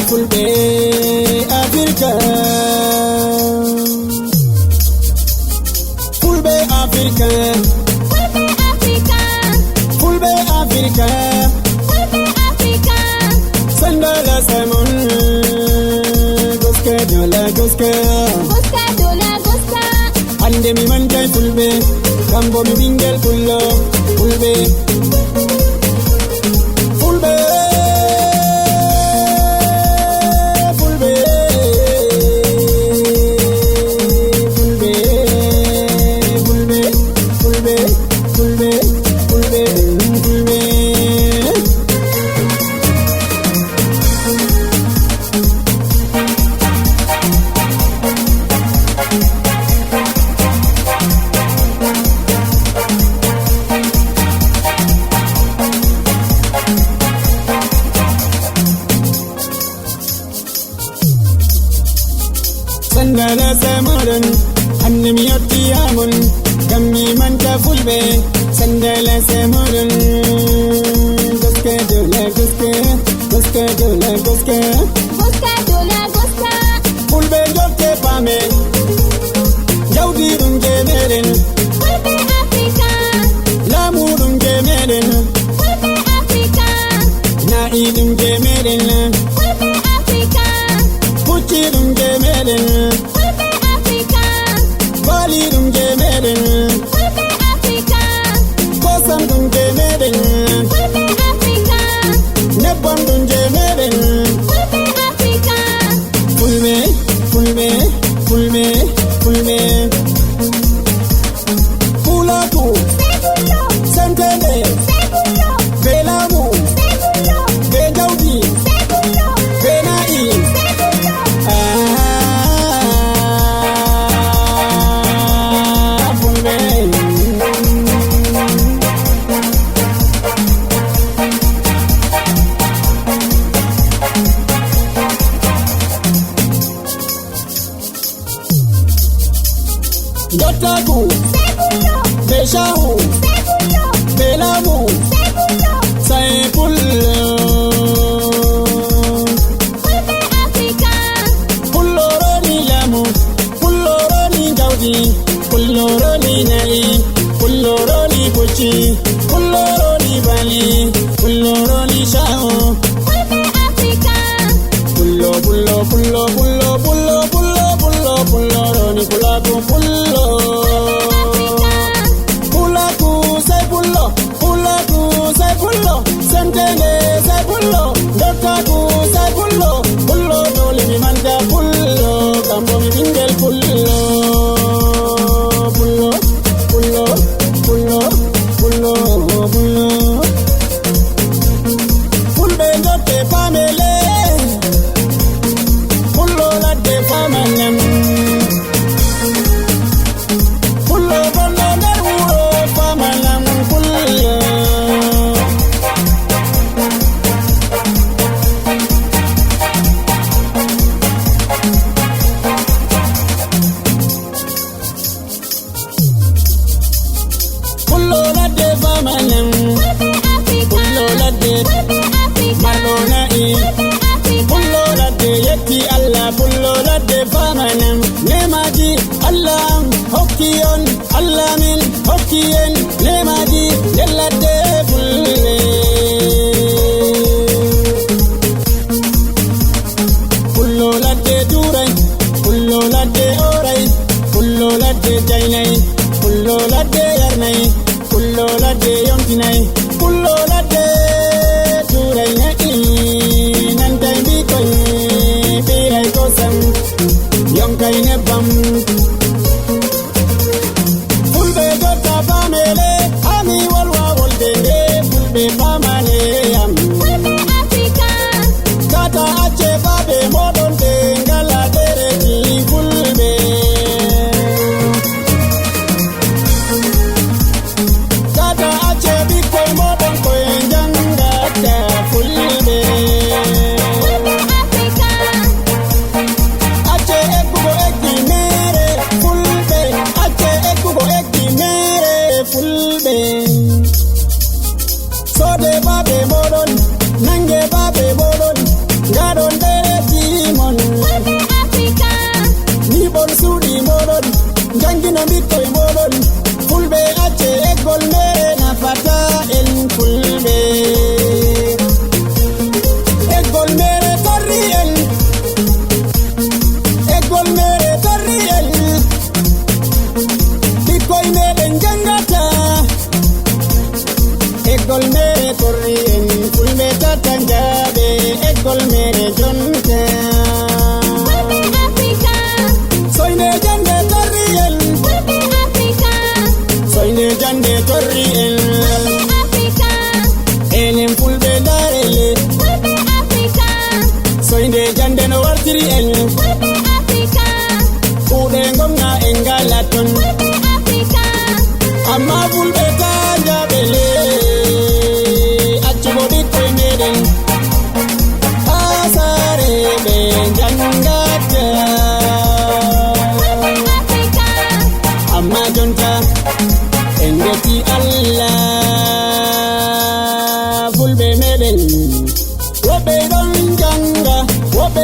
Fulbe Africa, Fulbe Africa, Fulbe Africa, Fulbe Africa, Sandala Simon, Goska Dola Goska, Goska Dola Goska, Ande mi manjay Fulbe, Kambo mi bingel Fullo, Fulbe, Fulbe. Sandala Samuran, Annem Yotiamun, Gami Manta Fulbe, Sandala Samuran, Goska Dola Goska, Goska Dola Goska, Goska Dola Goska, Fulbe Jote Pame, Jaudi Runge Meren, Fulbe Africa, Lamu Runge Meren, Fulbe Africa, Naidum Meren, Fulbe Africa, Puchi Runge Meren, Fulbe Africa, Bali Runge Meren, Fulbe Africa, Kosam Runge Meren, Fulbe Africa, Nepal Runge Meren, Fulbe Africa, Fulbe, Fulbe, Fulbe, Fulbe, Pulaku, Segundo, Santende, Segundo, Belamu, Segundo, Bejaudi, Segundo, Benai, Segundo, Fulbe. Jotaku, Segundo, Beshahu, Segundo, Belamu, Segundo, Saipullo, Fulbe Africa, Pulloroni Lamu, Pulloroni Jaudi, Pulloroni Nai, Pulloroni Puchi, Pulloroni Bali, Pulloroni Shao, Fulbe Africa, Pullo, Pullo, Pullo, Pullo, Pullo, Pullo, Pullo, Pulloroni Pulaku, Pullo. Pulaku, say Pullo, Pulaku, say Pullo, Santene, say Pullo, Dotaku, say Pullo, Pullo, Doli mi manja Pullo, Kambo mi bingel Pullo, Pullo, Pullo, Pullo, Pullo, Pullo. Fulbe dote pamele, Pullo la de pamalem, Pullo bono neruro pamalam Pullo. Pullo la de pamalem, Fulbe Africa, Pullo la de Fulbe Africa, Marlona e. Fulbe Africa, Pullo la de yetti Allah, Pullo la de famanam. Nemaji Allah hokkiyon, Allah min hokkiyen. Nemaji yella de Pulle. Pullo la de duray, Pullo la de oray, Pullo la de jainay, Pullo la de yarnay, Pullo la de yonkinay, Pullo la de duray na nantay bikoy, biray kosam, yonkay ne bam. Fulbe gota pamele, ami walwa woldende, Fulbe pamale am. Fulbe Africa, Kata ache babe modonde, ngala dereti Fulbe. Kata ache bikoy modon koy njangata Fulbe. Fulbe Africa, Ache ekugo eki mere Fulbe, ache ekugo eki mere Fulbe. eggol mere korri en fulɓe tatan jaɓe eggol mere jonta Fulɓe Africa, soyde jande torri en Fulɓe Africa, soyde jande torri en Africa, enen fulɓe darele Fulɓe Africa, soyde jande no wartiri en Fulɓe Africa, kuuɗe gomna en ngala ton Fulɓe Africa, amma fulɓe ta jaɓele accugo ɓikkoye meɗen ha saare ɓe jangata Africa, amma jonta en geti Allah fulɓe meɗen woɓɓe ɗon janga woɓɓe